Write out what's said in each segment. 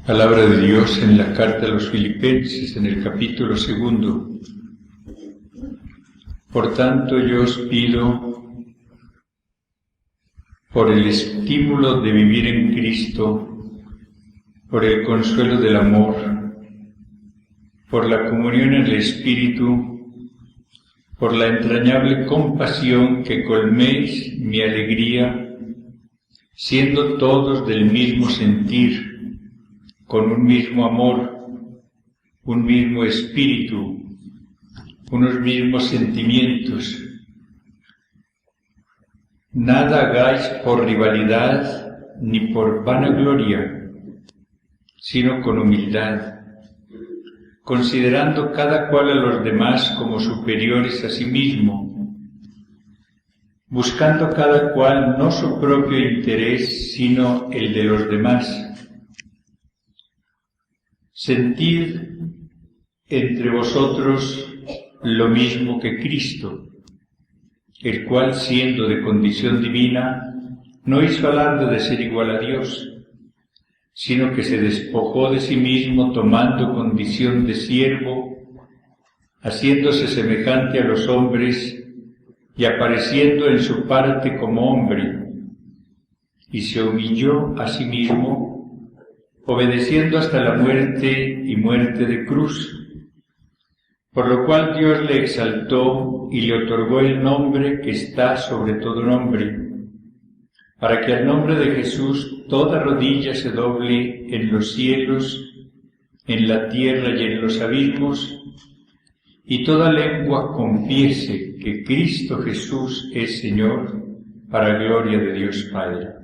Palabra de Dios en la carta a los Filipenses, en el capítulo 2. Por tanto, yo os pido, por el estímulo de vivir en Cristo, por el consuelo del amor, por la comunión en el Espíritu, por la entrañable compasión, que colméis mi alegría, siendo todos del mismo sentir, con un mismo amor, un mismo espíritu, unos mismos sentimientos. Nada hagáis por rivalidad ni por vanagloria, sino con humildad, considerando cada cual a los demás como superiores a sí mismo, buscando cada cual no su propio interés, sino el de los demás. Sentid entre vosotros lo mismo que Cristo, el cual, siendo de condición divina, no hizo alarde de ser igual a Dios, sino que se despojó de sí mismo, tomando condición de siervo, haciéndose semejante a los hombres y apareciendo en su parte como hombre, y se humilló a sí mismo, obedeciendo hasta la muerte y muerte de cruz, por lo cual Dios le exaltó y le otorgó el nombre que está sobre todo nombre, para que al nombre de Jesús toda rodilla se doble en los cielos, en la tierra y en los abismos, y toda lengua confiese que Cristo Jesús es Señor, para gloria de Dios Padre.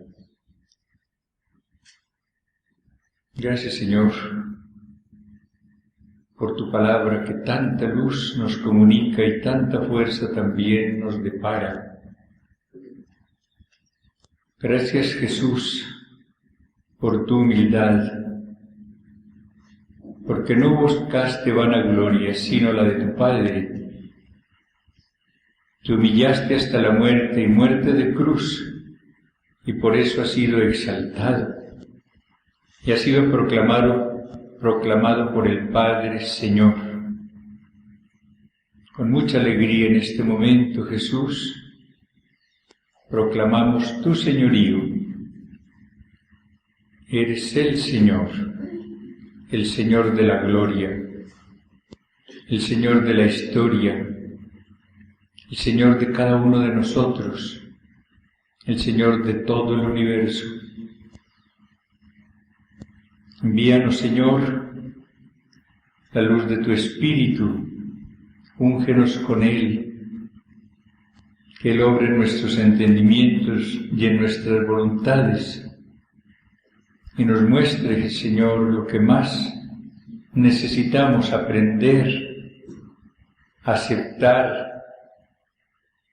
Gracias, Señor, por tu palabra que tanta luz nos comunica y tanta fuerza también nos depara. Gracias, Jesús, por tu humildad, porque no buscaste vanagloria, sino la de tu Padre. Te humillaste hasta la muerte y muerte de cruz, y por eso has sido exaltado, y has sido proclamado por el Padre Señor. Con mucha alegría en este momento, Jesús, proclamamos tu señorío. Eres el Señor de la gloria, el Señor de la historia, el Señor de cada uno de nosotros, el Señor de todo el universo. Envíanos, Señor, la luz de tu Espíritu, úngenos con Él, que Él obre en nuestros entendimientos y en nuestras voluntades, y nos muestre, Señor, lo que más necesitamos aprender, aceptar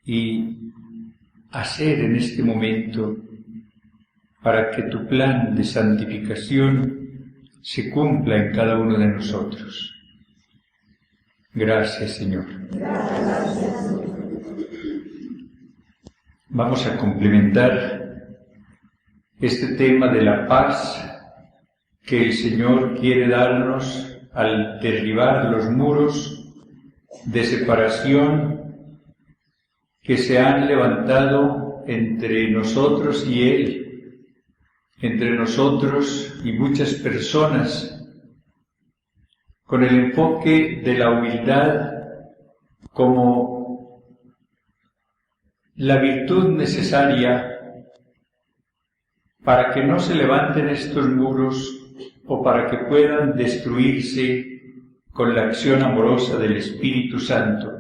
y hacer en este momento para que tu plan de santificación se cumpla en cada uno de nosotros. Gracias, Señor. Gracias. Vamos a complementar este tema de la paz que el Señor quiere darnos al derribar los muros de separación que se han levantado entre nosotros y Él, entre nosotros y muchas personas, con el enfoque de la humildad como la virtud necesaria para que no se levanten estos muros o para que puedan destruirse con la acción amorosa del Espíritu Santo.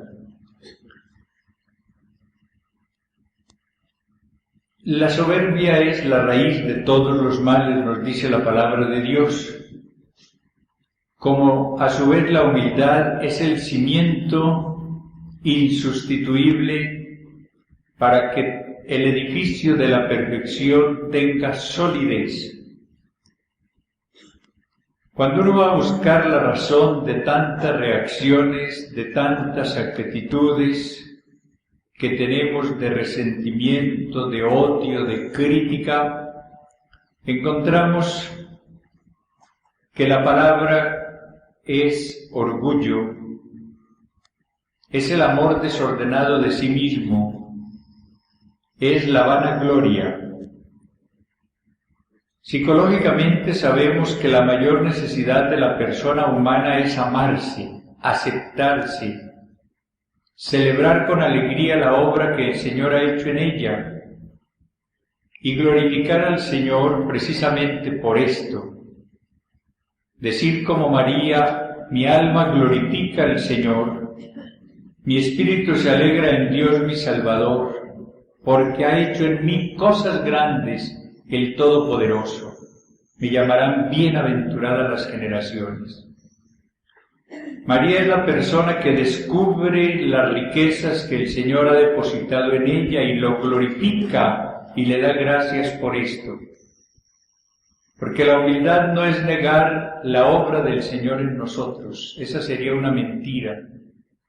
La soberbia es la raíz de todos los males, nos dice la palabra de Dios, como a su vez la humildad es el cimiento insustituible para que el edificio de la perfección tenga solidez. Cuando uno va a buscar la razón de tantas reacciones, de tantas actitudes que tenemos de resentimiento, de odio, de crítica, encontramos que la palabra es orgullo, es el amor desordenado de sí mismo, es la vanagloria. Psicológicamente sabemos que la mayor necesidad de la persona humana es amarse, aceptarse, celebrar con alegría la obra que el Señor ha hecho en ella y glorificar al Señor precisamente por esto. Decir como María: mi alma glorifica al Señor, mi espíritu se alegra en Dios mi Salvador, porque ha hecho en mí cosas grandes el Todopoderoso. Me llamarán bienaventuradas las generaciones. María es la persona que descubre las riquezas que el Señor ha depositado en ella y lo glorifica y le da gracias por esto. Porque la humildad no es negar la obra del Señor en nosotros. Esa sería una mentira.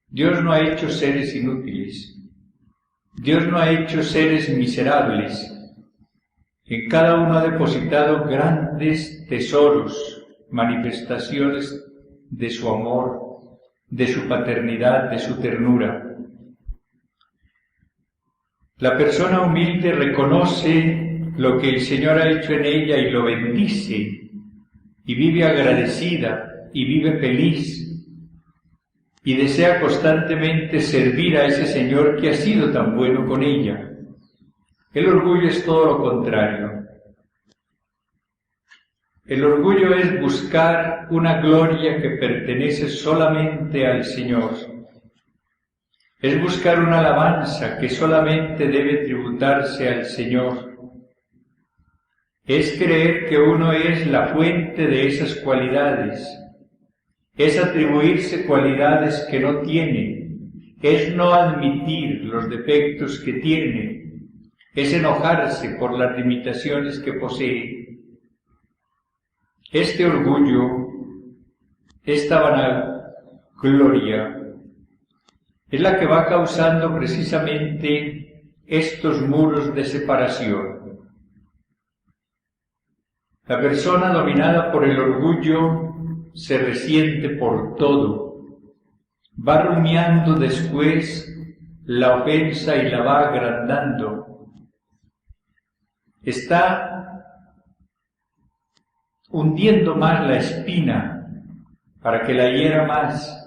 Dios no ha hecho seres inútiles. Dios no ha hecho seres miserables. En cada uno ha depositado grandes tesoros, manifestaciones de su amor, de su paternidad, de su ternura. La persona humilde reconoce lo que el Señor ha hecho en ella y lo bendice, y vive agradecida, y vive feliz, y desea constantemente servir a ese Señor que ha sido tan bueno con ella. El orgullo es todo lo contrario. El orgullo es buscar una gloria que pertenece solamente al Señor. Es buscar una alabanza que solamente debe tributarse al Señor. Es creer que uno es la fuente de esas cualidades. Es atribuirse cualidades que no tiene. Es no admitir los defectos que tiene. Es enojarse por las limitaciones que posee. Este orgullo, esta vanagloria, es la que va causando precisamente estos muros de separación. La persona dominada por el orgullo se resiente por todo, va rumiando después la ofensa y la va agrandando. Está hundiendo más la espina para que la hiera más.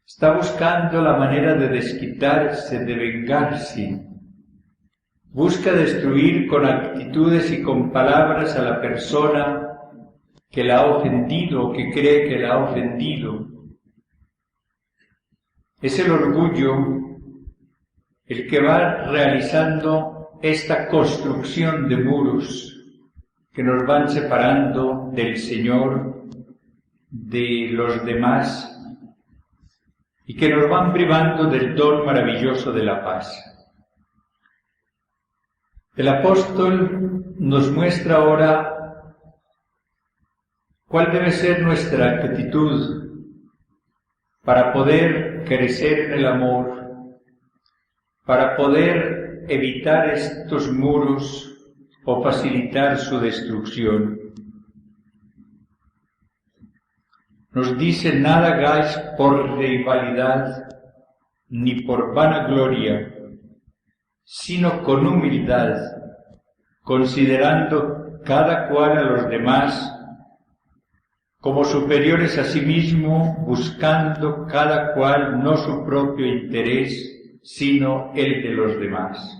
Está buscando la manera de desquitarse, de vengarse. Busca destruir con actitudes y con palabras a la persona que la ha ofendido o que cree que la ha ofendido. Es el orgullo el que va realizando esta construcción de muros que nos van separando del Señor, de los demás, y que nos van privando del don maravilloso de la paz. El apóstol nos muestra ahora cuál debe ser nuestra actitud para poder crecer en el amor, para poder evitar estos muros o facilitar su destrucción. Nos dice: nada hagáis por rivalidad ni por vanagloria, sino con humildad, considerando cada cual a los demás como superiores a sí mismo, buscando cada cual no su propio interés, sino el de los demás.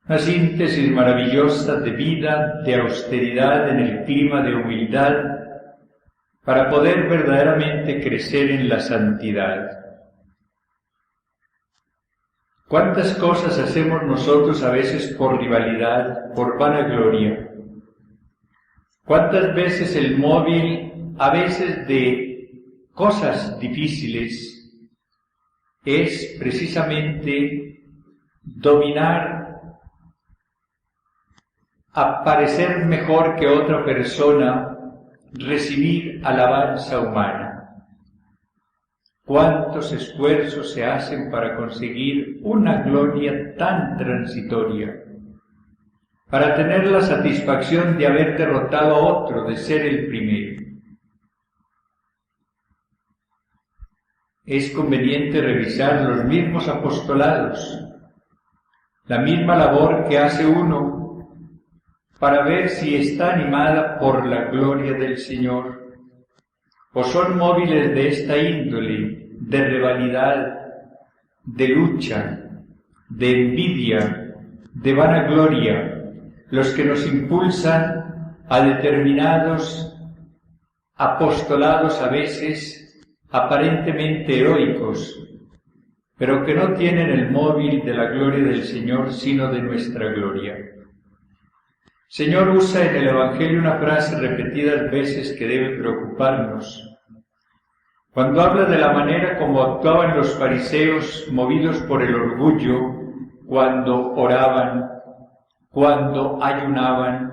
Una síntesis maravillosa de vida, de austeridad en el clima de humildad, para poder verdaderamente crecer en la santidad. ¿Cuántas cosas hacemos nosotros a veces por rivalidad, por vanagloria? ¿Cuántas veces el móvil, a veces de cosas difíciles, es precisamente dominar, aparecer mejor que otra persona, recibir alabanza humana? ¿Cuántos esfuerzos se hacen para conseguir una gloria tan transitoria? para tener la satisfacción de haber derrotado a otro, de ser el primero. Es conveniente revisar los mismos apostolados, la misma labor que hace uno, para ver si está animada por la gloria del Señor, o son móviles de esta índole, de rivalidad, de lucha, de envidia, de vanagloria, los que nos impulsan a determinados apostolados a veces aparentemente heroicos, pero que no tienen el móvil de la gloria del Señor, sino de nuestra gloria. Señor usa en el Evangelio una frase repetidas veces que debe preocuparnos. Cuando habla de la manera como actuaban los fariseos movidos por el orgullo, cuando oraban, cuando ayunaban,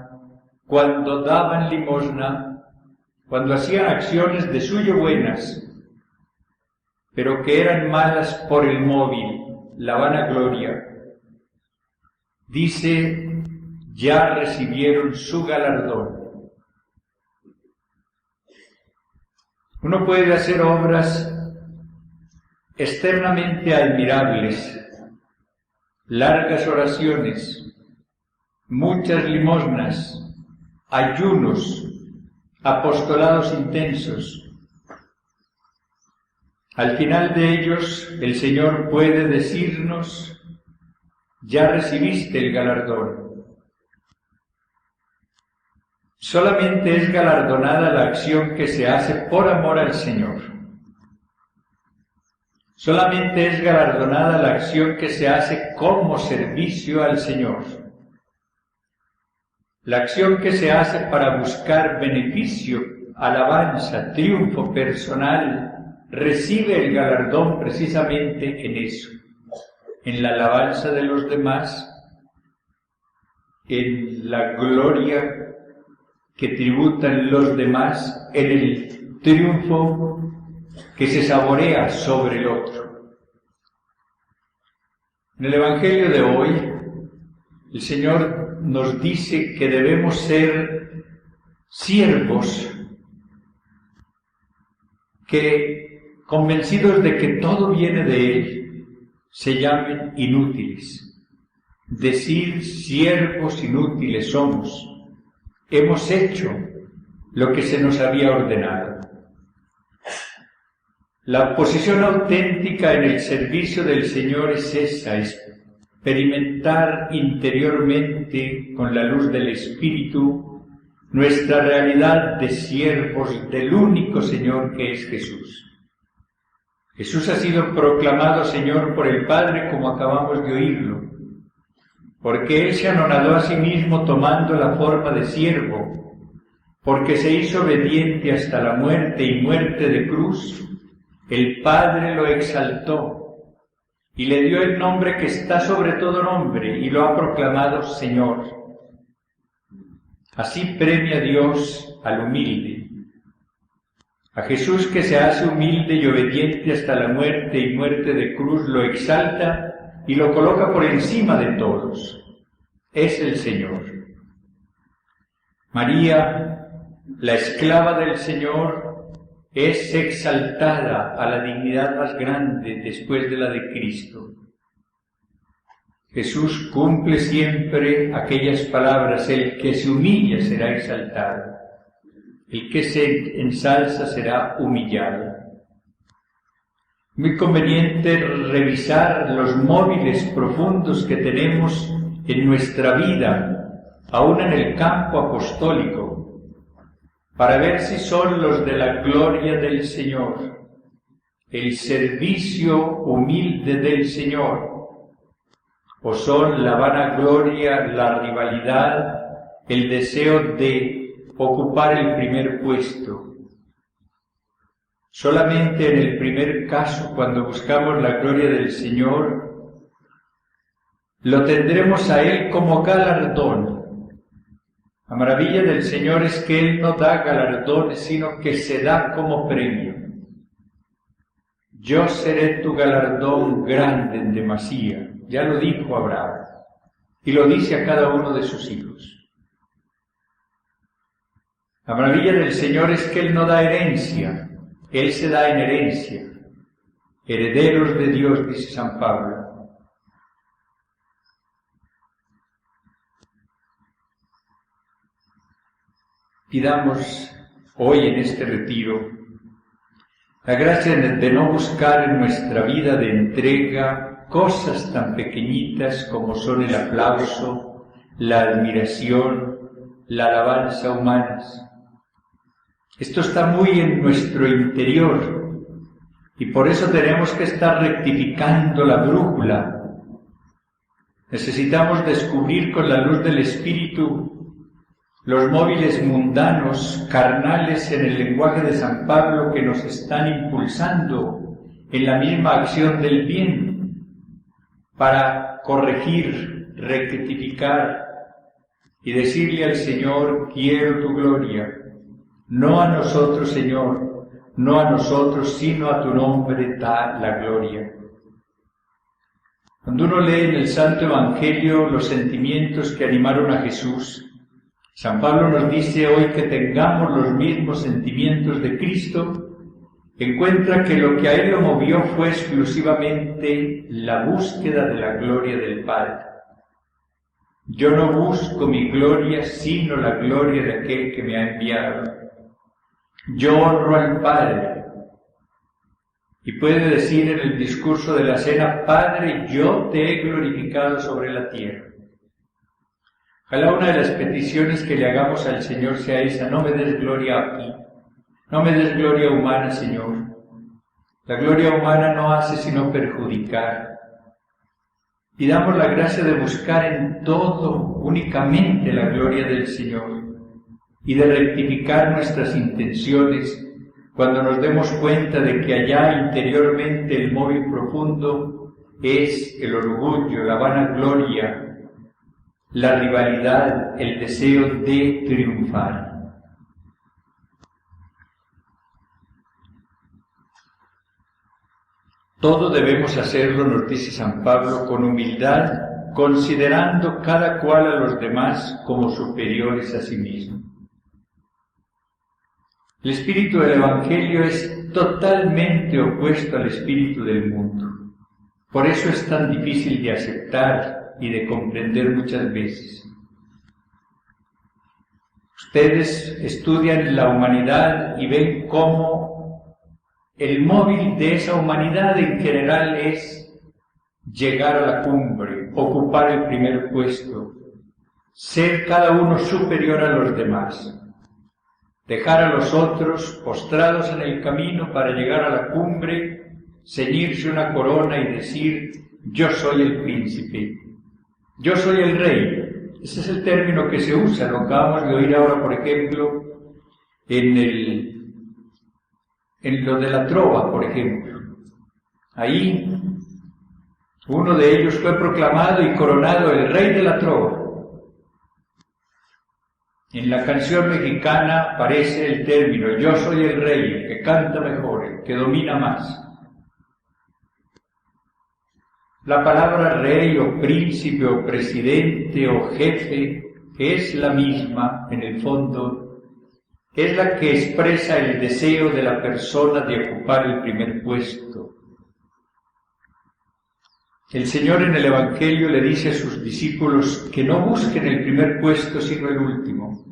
cuando daban limosna, cuando hacían acciones de suyo buenas, pero que eran malas por el móvil, la vanagloria. Dice, ya recibieron su galardón. Uno puede hacer obras externamente admirables, largas oraciones, muchas limosnas, ayunos, apostolados intensos. Al final de ellos, el Señor puede decirnos, ya recibiste el galardón. Solamente es galardonada la acción que se hace por amor al Señor. Solamente es galardonada la acción que se hace como servicio al Señor. La acción que se hace para buscar beneficio, alabanza, triunfo personal, recibe el galardón precisamente en eso, en la alabanza de los demás, en la gloria que tributan los demás, en el triunfo que se saborea sobre el otro. En el Evangelio de hoy, el Señor nos dice que debemos ser siervos que, convencidos de que todo viene de Él, se llamen inútiles. Decir siervos inútiles somos. Hemos hecho lo que se nos había ordenado. La posición auténtica en el servicio del Señor es esa, experimentar interiormente con la luz del Espíritu nuestra realidad de siervos del único Señor que es Jesús. Jesús ha sido proclamado Señor por el Padre como acabamos de oírlo, porque Él se anonadó a sí mismo tomando la forma de siervo, porque se hizo obediente hasta la muerte y muerte de cruz. El Padre lo exaltó y le dio el nombre que está sobre todo nombre y lo ha proclamado Señor. Así premia Dios al humilde. A Jesús, que se hace humilde y obediente hasta la muerte y muerte de cruz, lo exalta y lo coloca por encima de todos. Es el Señor. María, la esclava del Señor, es exaltada a la dignidad más grande después de la de Cristo. Jesús cumple siempre aquellas palabras: el que se humilla será exaltado, el que se ensalza será humillado. Muy conveniente revisar los móviles profundos que tenemos en nuestra vida, aún en el campo apostólico, para ver si son los de la gloria del Señor, el servicio humilde del Señor, o son la vanagloria, la rivalidad, el deseo de ocupar el primer puesto. Solamente en el primer caso, cuando buscamos la gloria del Señor, lo tendremos a Él como galardón. La maravilla del Señor es que Él no da galardones, sino que se da como premio. Yo seré tu galardón grande en demasía, ya lo dijo Abraham. y lo dice a cada uno de sus hijos. La maravilla del Señor es que Él no da herencia, Él se da en herencia. Herederos de Dios, dice San Pablo. Pidamos hoy en este retiro la gracia de no buscar en nuestra vida de entrega cosas tan pequeñitas como son el aplauso, la admiración, la alabanza humanas. Esto está muy en nuestro interior y por eso tenemos que estar rectificando la brújula. Necesitamos descubrir con la luz del Espíritu los móviles mundanos, carnales en el lenguaje de San Pablo que nos están impulsando en la misma acción del bien para corregir, rectificar y decirle al Señor: quiero tu gloria, no a nosotros, Señor, no a nosotros, sino a tu nombre da la gloria. Cuando uno lee en el Santo Evangelio los sentimientos que animaron a Jesús, San Pablo nos dice hoy que tengamos los mismos sentimientos de Cristo. Encuentra que lo que a él lo movió fue exclusivamente la búsqueda de la gloria del Padre. Yo no busco mi gloria, sino la gloria de aquel que me ha enviado. Yo honro al Padre. Y puede decir en el discurso de la cena: Padre, yo te he glorificado sobre la tierra. Ojalá una de las peticiones que le hagamos al Señor sea esa: no me des gloria aquí, no me des gloria humana, Señor. La gloria humana no hace sino perjudicar. Pidamos la gracia de buscar en todo únicamente la gloria del Señor y de rectificar nuestras intenciones cuando nos demos cuenta de que allá interiormente el móvil profundo es el orgullo, la vanagloria, la rivalidad, el deseo de triunfar. Todo debemos hacerlo, nos dice San Pablo, con humildad, considerando cada cual a los demás como superiores a sí mismo. El espíritu del Evangelio es totalmente opuesto al espíritu del mundo. Por eso es tan difícil de aceptar y de comprender muchas veces. Ustedes estudian la humanidad y ven cómo el móvil de esa humanidad en general es llegar a la cumbre, ocupar el primer puesto, ser cada uno superior a los demás, dejar a los otros postrados en el camino para llegar a la cumbre, ceñirse una corona y decir: yo soy el príncipe, yo soy el rey. Ese es el término que se usa, lo acabamos de oír ahora, por ejemplo, en lo de la trova, por ejemplo. Ahí uno de ellos fue proclamado y coronado el rey de la trova. En la canción mexicana aparece el término: yo soy el rey, el que canta mejor, el que domina más. La palabra rey o príncipe o presidente o jefe es la misma en el fondo, es la que expresa el deseo de la persona de ocupar el primer puesto. El Señor en el Evangelio le dice a sus discípulos que no busquen el primer puesto sino el último,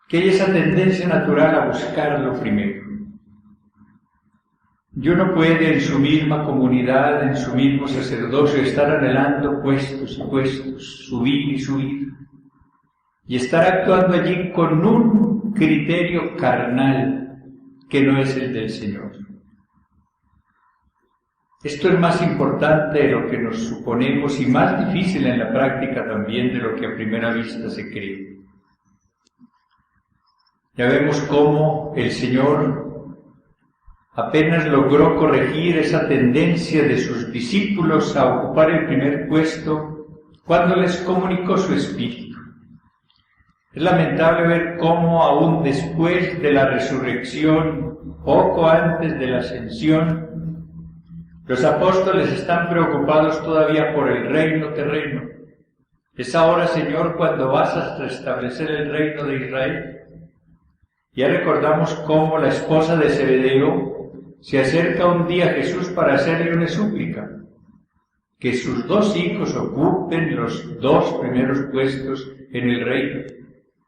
que hay esa tendencia natural a buscarlo primero. Y uno puede en su misma comunidad, en su mismo sacerdocio, estar anhelando puestos y puestos, subir y subir, y estar actuando allí con un criterio carnal que no es el del Señor. Esto es más importante de lo que nos suponemos y más difícil en la práctica también de lo que a primera vista se cree. Ya vemos cómo el Señor apenas logró corregir esa tendencia de sus discípulos a ocupar el primer puesto cuando les comunicó su espíritu. Es lamentable ver cómo aún después de la resurrección, poco antes de la ascensión, los apóstoles están preocupados todavía por el reino terreno. Es ahora, Señor, cuando vas a restablecer el reino de Israel. Ya recordamos cómo la esposa de Zebedeo se acerca un día a Jesús para hacerle una súplica, que sus 2 hijos ocupen los 2 primeros puestos en el reino,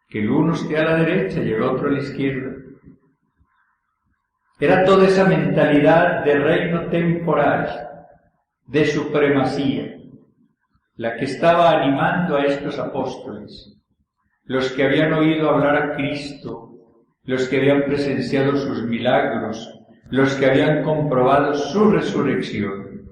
que el uno esté a la derecha y el otro a la izquierda. Era toda esa mentalidad de reino temporal, de supremacía, la que estaba animando a estos apóstoles, los que habían oído hablar a Cristo, los que habían presenciado sus milagros, los que habían comprobado su resurrección.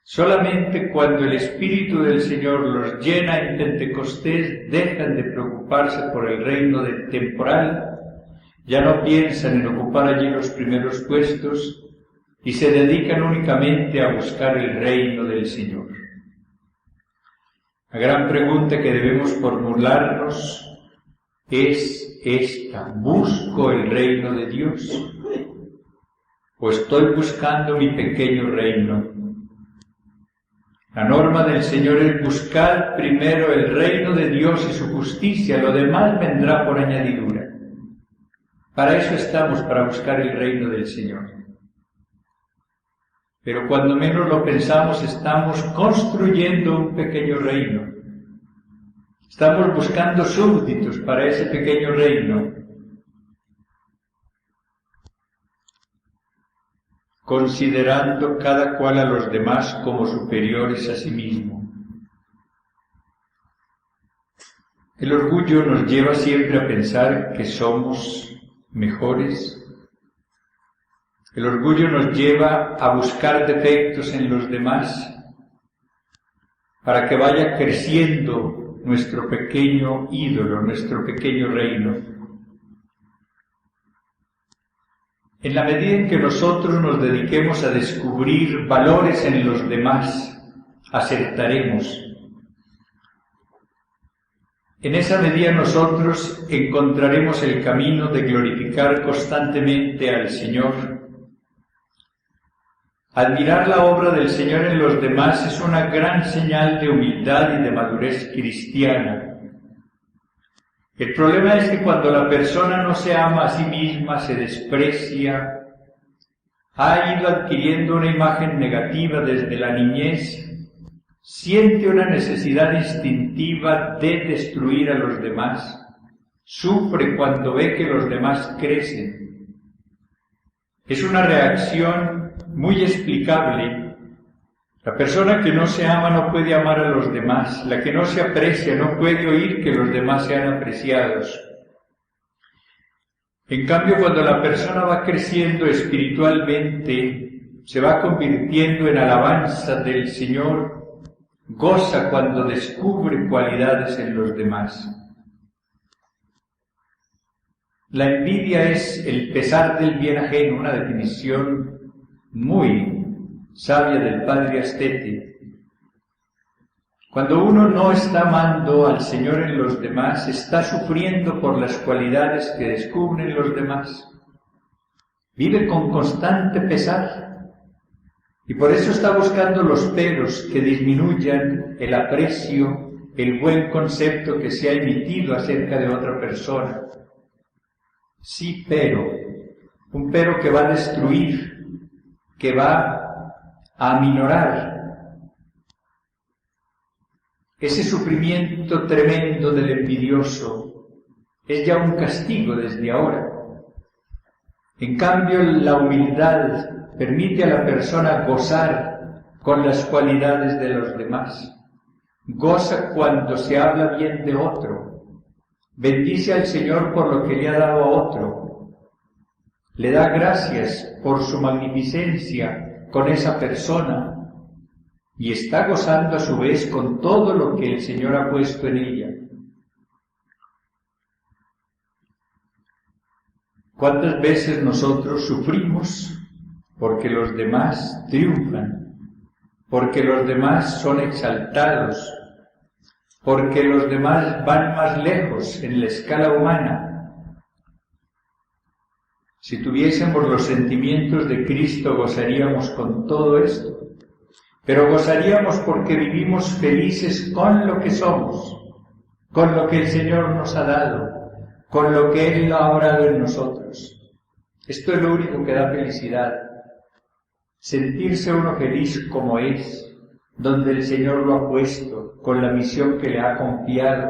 Solamente cuando el Espíritu del Señor los llena en Pentecostés dejan de preocuparse por el reino temporal, ya no piensan en ocupar allí los primeros puestos y se dedican únicamente a buscar el reino del Señor. La gran pregunta que debemos formularnos es esta: ¿busco el reino de Dios o estoy buscando mi pequeño reino? La norma del Señor es buscar primero el reino de Dios y su justicia, lo demás vendrá por añadidura. Para eso estamos, para buscar el reino del Señor. Pero cuando menos lo pensamos, estamos construyendo un pequeño reino. Estamos buscando súbditos para ese pequeño reino, considerando cada cual a los demás como superiores a sí mismo. El orgullo nos lleva siempre a pensar que somos mejores. El orgullo nos lleva a buscar defectos en los demás para que vaya creciendo nuestro pequeño ídolo, nuestro pequeño reino. En la medida en que nosotros nos dediquemos a descubrir valores en los demás, acertaremos. En esa medida nosotros encontraremos el camino de glorificar constantemente al Señor. Admirar la obra del Señor en los demás es una gran señal de humildad y de madurez cristiana. El problema es que cuando la persona no se ama a sí misma, se desprecia, ha ido adquiriendo una imagen negativa desde la niñez, siente una necesidad instintiva de destruir a los demás, sufre cuando ve que los demás crecen. Es una reacción muy explicable. La persona que no se ama no puede amar a los demás, la que no se aprecia no puede oír que los demás sean apreciados. En cambio, cuando la persona va creciendo espiritualmente, se va convirtiendo en alabanza del Señor, goza cuando descubre cualidades en los demás. La envidia es el pesar del bien ajeno, una definición muy sabia del padre Astete. Cuando uno no está amando al Señor en los demás, está sufriendo por las cualidades que descubren los demás. Vive con constante pesar. Y por eso está buscando los peros que disminuyan el aprecio, el buen concepto que se ha emitido acerca de otra persona. Sí, pero, un pero que va a destruir, que va a aminorar ese sufrimiento tremendo del envidioso. Es ya un castigo desde ahora. En cambio, la humildad permite a la persona gozar con las cualidades de los demás. Goza cuando se habla bien de otro. Bendice al Señor por lo que le ha dado a otro. Le da gracias por su magnificencia con esa persona y está gozando a su vez con todo lo que el Señor ha puesto en ella. ¿Cuántas veces nosotros sufrimos porque los demás triunfan, porque los demás son exaltados, porque los demás van más lejos en la escala humana? Si tuviésemos los sentimientos de Cristo, gozaríamos con todo esto. pero gozaríamos porque vivimos felices con lo que somos, con lo que el Señor nos ha dado, con lo que Él ha obrado en nosotros. Esto es lo único que da felicidad, sentirse uno feliz como es, donde el Señor lo ha puesto, con la misión que le ha confiado.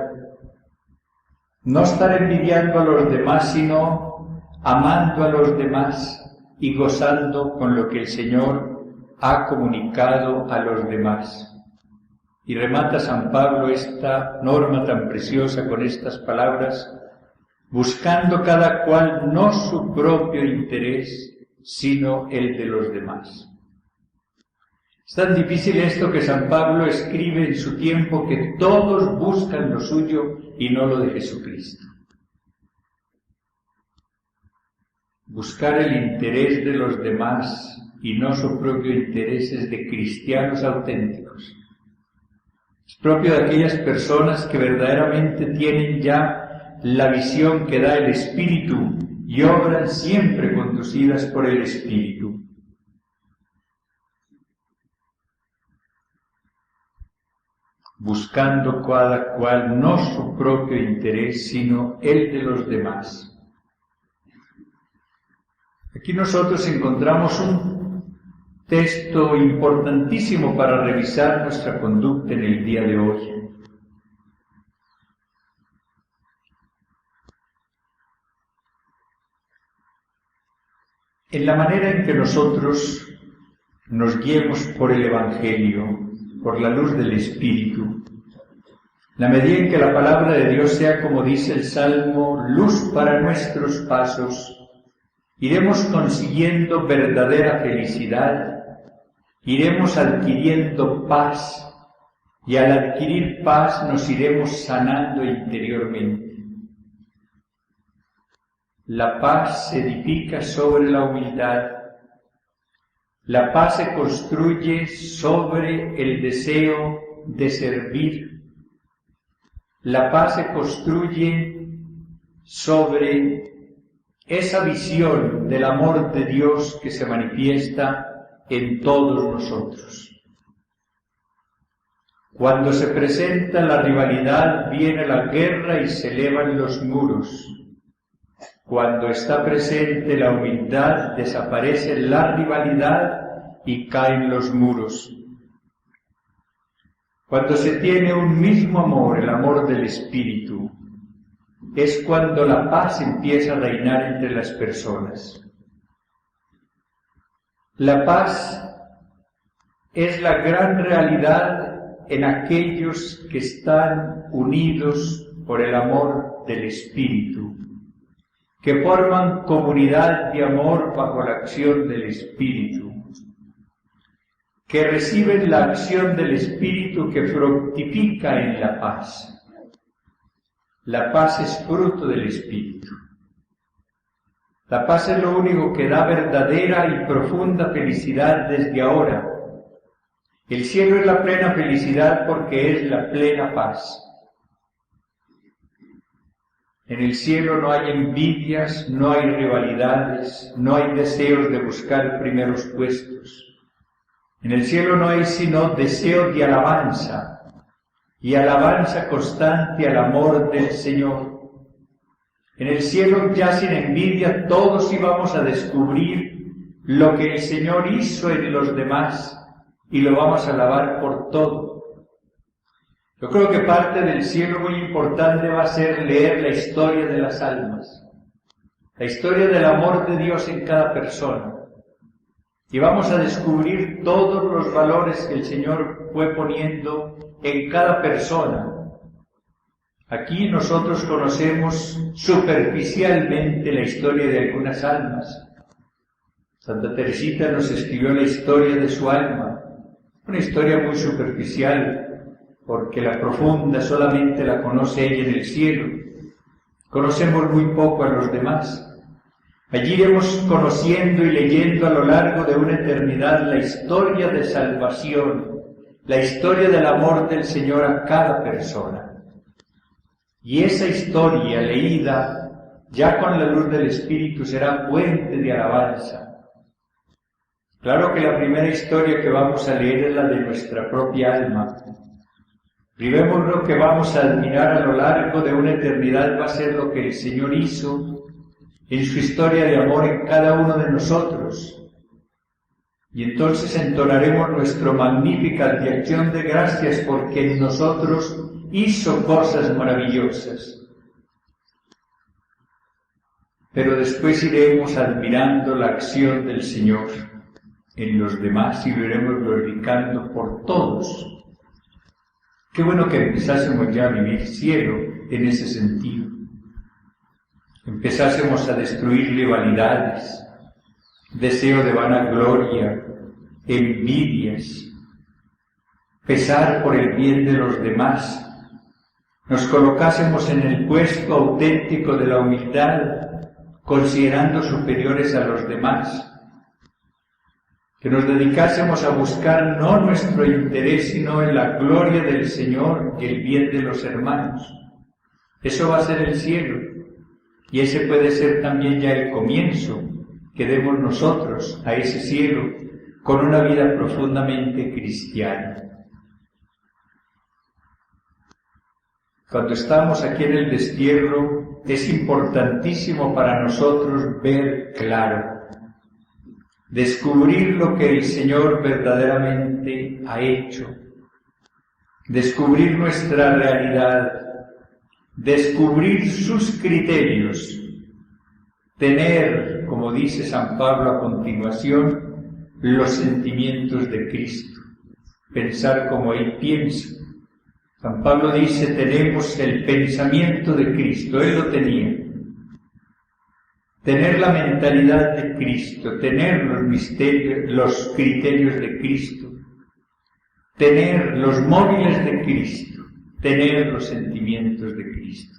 No estar envidiando a los demás, sino amando a los demás y gozando con lo que el Señor ha comunicado a los demás. Y remata San Pablo esta norma tan preciosa con estas palabras: buscando cada cual no su propio interés, sino el de los demás. Es tan difícil esto que San Pablo escribe en su tiempo que todos buscan lo suyo y no lo de Jesucristo. Buscar el interés de los demás y no su propio interés es de cristianos auténticos. Es propio de aquellas personas que verdaderamente tienen ya la visión que da el Espíritu y obran siempre conducidas por el Espíritu. Buscando cada cual no su propio interés, sino el de los demás. Aquí nosotros encontramos un texto importantísimo para revisar nuestra conducta en el día de hoy. En la manera en que nosotros nos guiemos por el Evangelio, por la luz del Espíritu, la medida en que la palabra de Dios sea, como dice el Salmo, luz para nuestros pasos, iremos consiguiendo verdadera felicidad, iremos adquiriendo paz, y al adquirir paz nos iremos sanando interiormente. La paz se edifica sobre la humildad. La paz se construye sobre el deseo de servir. La paz se construye sobre esa visión del amor de Dios que se manifiesta en todos nosotros. Cuando se presenta la rivalidad, viene la guerra y se elevan los muros. Cuando está presente la humildad, desaparece la rivalidad y caen los muros. Cuando se tiene un mismo amor, el amor del Espíritu, es cuando la paz empieza a reinar entre las personas. La paz es la gran realidad en aquellos que están unidos por el amor del Espíritu, que forman comunidad de amor bajo la acción del Espíritu, que reciben la acción del Espíritu que fructifica en la paz. La paz es fruto del Espíritu. La paz es lo único que da verdadera y profunda felicidad desde ahora. El cielo es la plena felicidad porque es la plena paz. En el cielo no hay envidias, no hay rivalidades, no hay deseos de buscar primeros puestos. En el cielo no hay sino deseo de alabanza, y alabanza constante al amor del Señor. En el cielo ya sin envidia todos íbamos a descubrir lo que el Señor hizo en los demás y lo vamos a alabar por todo. Yo creo que parte del cielo muy importante va a ser leer la historia de las almas, la historia del amor de Dios en cada persona. Y vamos a descubrir todos los valores que el Señor fue poniendo en cada persona. Aquí nosotros conocemos superficialmente la historia de algunas almas. Santa Teresita nos escribió la historia de su alma, una historia muy superficial, porque la profunda solamente la conoce ella en el cielo. Conocemos muy poco a los demás. Allí iremos conociendo y leyendo a lo largo de una eternidad la historia de salvación, la historia del amor del Señor a cada persona. Y esa historia leída ya con la luz del Espíritu será fuente de alabanza. Claro que la primera historia que vamos a leer es la de nuestra propia alma. Vivemos lo que vamos a admirar a lo largo de una eternidad, va a ser lo que el Señor hizo en su historia de amor en cada uno de nosotros. Y entonces entonaremos nuestra magnífica de acción de gracias porque en nosotros hizo cosas maravillosas. Pero después iremos admirando la acción del Señor en los demás y lo iremos glorificando por todos. Qué bueno que empezásemos ya a vivir cielo en ese sentido. Empezásemos a destruir rivalidades, deseo de vanagloria, envidias, pesar por el bien de los demás, nos colocásemos en el puesto auténtico de la humildad, considerando superiores a los demás, que nos dedicásemos a buscar no nuestro interés, sino en la gloria del Señor y el bien de los hermanos. Eso va a ser el cielo, y ese puede ser también ya el comienzo que demos nosotros a ese cielo con una vida profundamente cristiana. Cuando estamos aquí en el destierro, es importantísimo para nosotros ver claro, descubrir lo que el Señor verdaderamente ha hecho, descubrir nuestra realidad, descubrir sus criterios, tener, como dice San Pablo a continuación, los sentimientos de Cristo, pensar como Él piensa. San Pablo dice, tenemos el pensamiento de Cristo, Él lo tenía. Tener la mentalidad de Cristo, tener los criterios de Cristo, tener los móviles de Cristo, tener los sentimientos de Cristo.